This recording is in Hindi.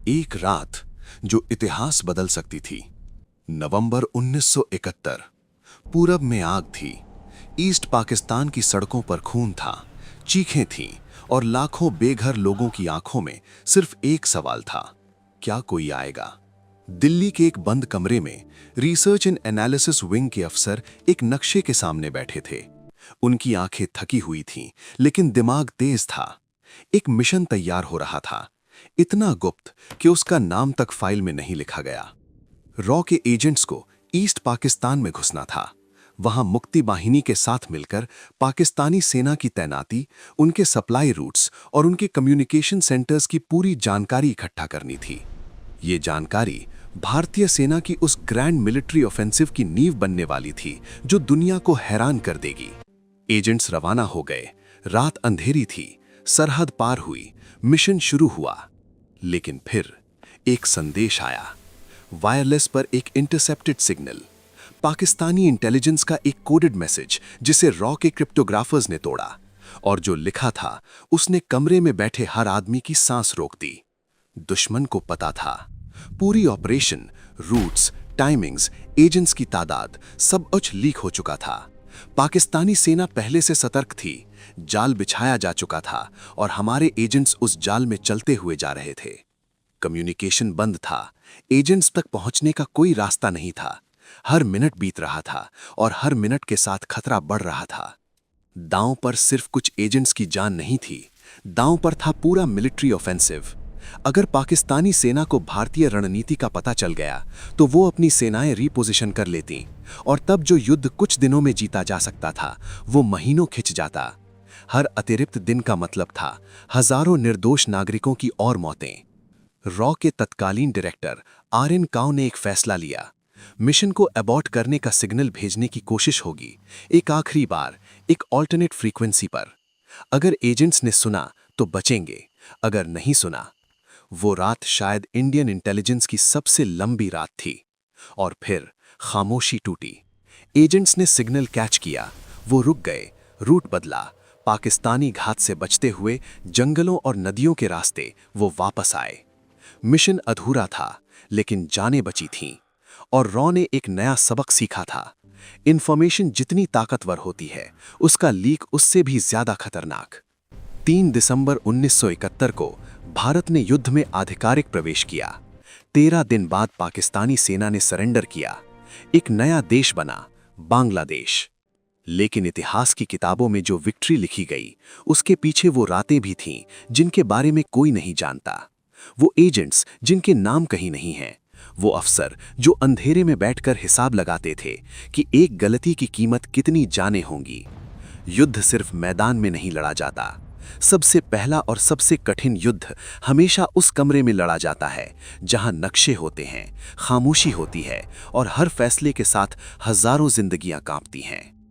एक रात जो इतिहास बदल सकती थी। नवंबर 1971। पूरब में आग थी। ईस्ट पाकिस्तान की सड़कों पर खून था, चीखें थीं और लाखों बेघर लोगों की आंखों में सिर्फ एक सवाल था, क्या कोई आएगा? दिल्ली के एक बंद कमरे में रिसर्च एंड एनालिसिस विंग के अफसर एक नक्शे के सामने बैठे थे। उनकी आंखें थकी हुई थीं, लेकिन दिमाग तेज था। एक मिशन तैयार हो रहा था, इतना गुप्त कि उसका नाम तक फाइल में नहीं लिखा गया। रॉ के एजेंट्स को ईस्ट पाकिस्तान में घुसना था। वहां मुक्ति बाहिनी के साथ मिलकर पाकिस्तानी सेना की तैनाती, उनके सप्लाई रूट्स और उनके कम्युनिकेशन सेंटर्स की पूरी जानकारी इकट्ठा करनी थी। ये जानकारी भारतीय सेना की उस ग्रैंड मिलिट्री ऑफेंसिव की नींव बनने वाली थी जो दुनिया को हैरान कर देगी। एजेंट्स रवाना हो गए। रात अंधेरी थी, सरहद पार हुई, मिशन शुरू हुआ। लेकिन फिर एक संदेश आया। वायरलेस पर एक इंटरसेप्टेड सिग्नल, पाकिस्तानी इंटेलिजेंस का एक कोडेड मैसेज जिसे रॉ के क्रिप्टोग्राफर्स ने तोड़ा। और जो लिखा था उसने कमरे में बैठे हर आदमी की सांस रोक दी। दुश्मन को पता था पूरी ऑपरेशन, रूट्स, टाइमिंग्स, एजेंट्स की तादाद सब कुछ लीक हो चुका था। पाकिस्तानी सेना पहले से सतर्क थी, जाल बिछाया जा चुका था और हमारे एजेंट्स उस जाल में चलते हुए जा रहे थे। कम्युनिकेशन बंद था, एजेंट्स तक पहुंचने का कोई रास्ता नहीं था। हर मिनट बीत रहा था और हर मिनट के साथ खतरा बढ़ रहा था। दांव पर सिर्फ कुछ एजेंट्स की जान नहीं थी, दांव पर था पूरा मिलिट्री ऑफेंसिव। अगर पाकिस्तानी सेना को भारतीय रणनीति का पता चल गया तो वो अपनी सेनाएं रीपोजिशन कर लेती और तब जो युद्ध कुछ दिनों में जीता जा सकता था वो महीनों खिंच जाता। हर अतिरिक्त दिन का मतलब था हजारों निर्दोष नागरिकों की और मौतें। रॉ के तत्कालीन डायरेक्टर आर.एन. काओ ने एक फैसला लिया। मिशन को अबॉर्ट करने का सिग्नल भेजने की कोशिश होगी, एक आखिरी बार, एक ऑल्टरनेट फ्रीक्वेंसी पर। अगर एजेंट्स ने सुना तो बचेंगे, अगर नहीं सुना। वो रात शायद इंडियन इंटेलिजेंस की सबसे लंबी रात थी। और फिर खामोशी टूटी। एजेंट्स ने सिग्नल कैच किया, वो रुक गए, रूट बदला। पाकिस्तानी घात से बचते हुए जंगलों और नदियों के रास्ते वो वापस आए। मिशन अधूरा था, लेकिन जानें बची थीं। और रॉ ने एक नया सबक सीखा था, इंफॉर्मेशन जितनी ताकतवर होती है, उसका लीक उससे भी ज्यादा खतरनाक। 3 दिसंबर 1971 को भारत ने युद्ध में आधिकारिक प्रवेश किया। 13 दिन बाद पाकिस्तानी सेना ने सरेंडर किया। एक नया देश बना, बांग्लादेश। लेकिन इतिहास की किताबों में जो विक्ट्री लिखी गई, उसके पीछे वो रातें भी थीं जिनके बारे में कोई नहीं जानता। वो एजेंट्स जिनके नाम कहीं नहीं हैं, वो अफसर जो अंधेरे में बैठकर हिसाब लगाते थे कि एक गलती की कीमत कितनी जानें होंगी। युद्ध सिर्फ मैदान में नहीं लड़ा जाता, सबसे पहला और सबसे कठिन युद्ध हमेशा उस कमरे में लड़ा जाता है जहां नक्शे होते हैं, खामोशी होती है और हर फैसले के साथ हजारों जिंदगियां कांपती हैं।